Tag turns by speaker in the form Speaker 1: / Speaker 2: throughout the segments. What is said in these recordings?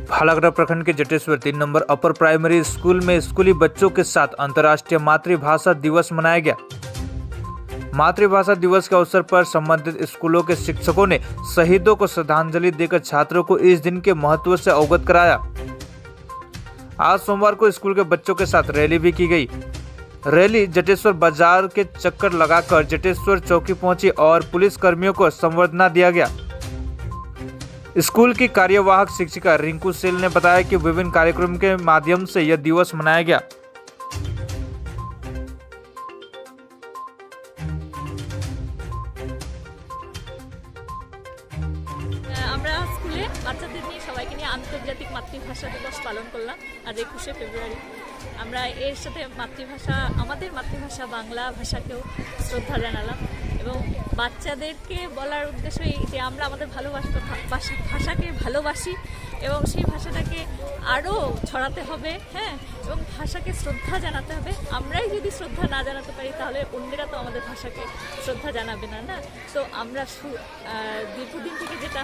Speaker 1: फालागढ़ प्रखंड के Jateswar 3 number upper primary school में स्कूली बच्चों के साथ अंतर्राष्ट्रीय मातृभाषा दिवस मनाया गया। मातृभाषा दिवस के अवसर पर संबंधित स्कूलों के शिक्षकों ने शहीदों को श्रद्धांजलि देकर छात्रों को इस दिन के महत्व से अवगत कराया। आज सोमवार को स्कूल के बच्चों के साथ रैली भी की गई। रैली जटेश्वर बाजार के चक्कर लगाकर जटेश्वर चौकी पहुंची और पुलिस कर्मियों को संवर्धना दिया गया। स्कूल की कार्यवाहक शिक्षिका रिंकू सेल ने बताया कि विभिन्न कार्यक्रम के माध्यम से यह दिवस मनाया गया।
Speaker 2: আমরা স্কুলে বাচ্চাদের নিয়ে সবাইকে নিয়ে আন্তর্জাতিক মাতৃভাষা দিবস পালন করলাম আজ 21শে ফেব্রুয়ারি। আমরা এর সাথে আমাদের মাতৃভাষা বাংলা ভাষাকেও শ্রদ্ধা জানালাম এবং বাচ্চাদেরকে বলার উদ্দেশ্য এই যে আমরা আমাদের ভাষাকে ভালোবাসি এবং সেই ভাষাটাকে আরও ছড়াতে হবে, হ্যাঁ, এবং ভাষাকে শ্রদ্ধা জানাতে হবে। আমরাই যদি শ্রদ্ধা না জানাতে পারি তাহলে অন্যেরা তো আমাদের ভাষাকে শ্রদ্ধা জানাবে না, না? তো আমরা দীর্ঘদিন থেকে যেটা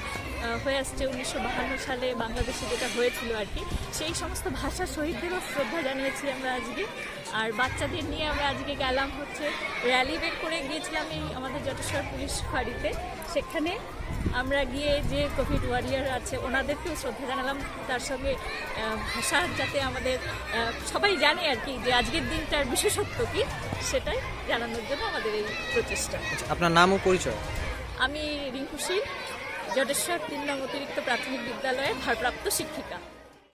Speaker 2: হয়ে আসছে 1952 সালে বাংলাদেশে যেটা হয়েছিল আর কি, সেই সমস্ত ভাষা শহীদদেরও শ্রদ্ধা জানিয়েছি আমরা আজকে। আর বাচ্চাদের নিয়ে আমরা আজকে গেলাম র্যালি বের করে গিয়েছিলাম এই আমাদের জটেশ্বর পুলিশ ফাঁড়িতে। সেখানে আমরা গিয়ে যে কোভিড ওয়ারিয়ার আছে ওনাদেরকেও শ্রদ্ধা জানালাম, তার সঙ্গে ভাষা যাতে আমাদের সবাই জানে আর কি যে আজকের দিনটার বিশেষত্ব কী সেটাই জানানোর জন্য আমাদের এই প্রচেষ্টা।
Speaker 3: আপনার নাম ও পরিচয়?
Speaker 2: আমি রিঙ্কু শীল, জটেশ্বর 3 নং অতিরিক্ত প্রাথমিক বিদ্যালয়ের ভারপ্রাপ্ত শিক্ষিকা।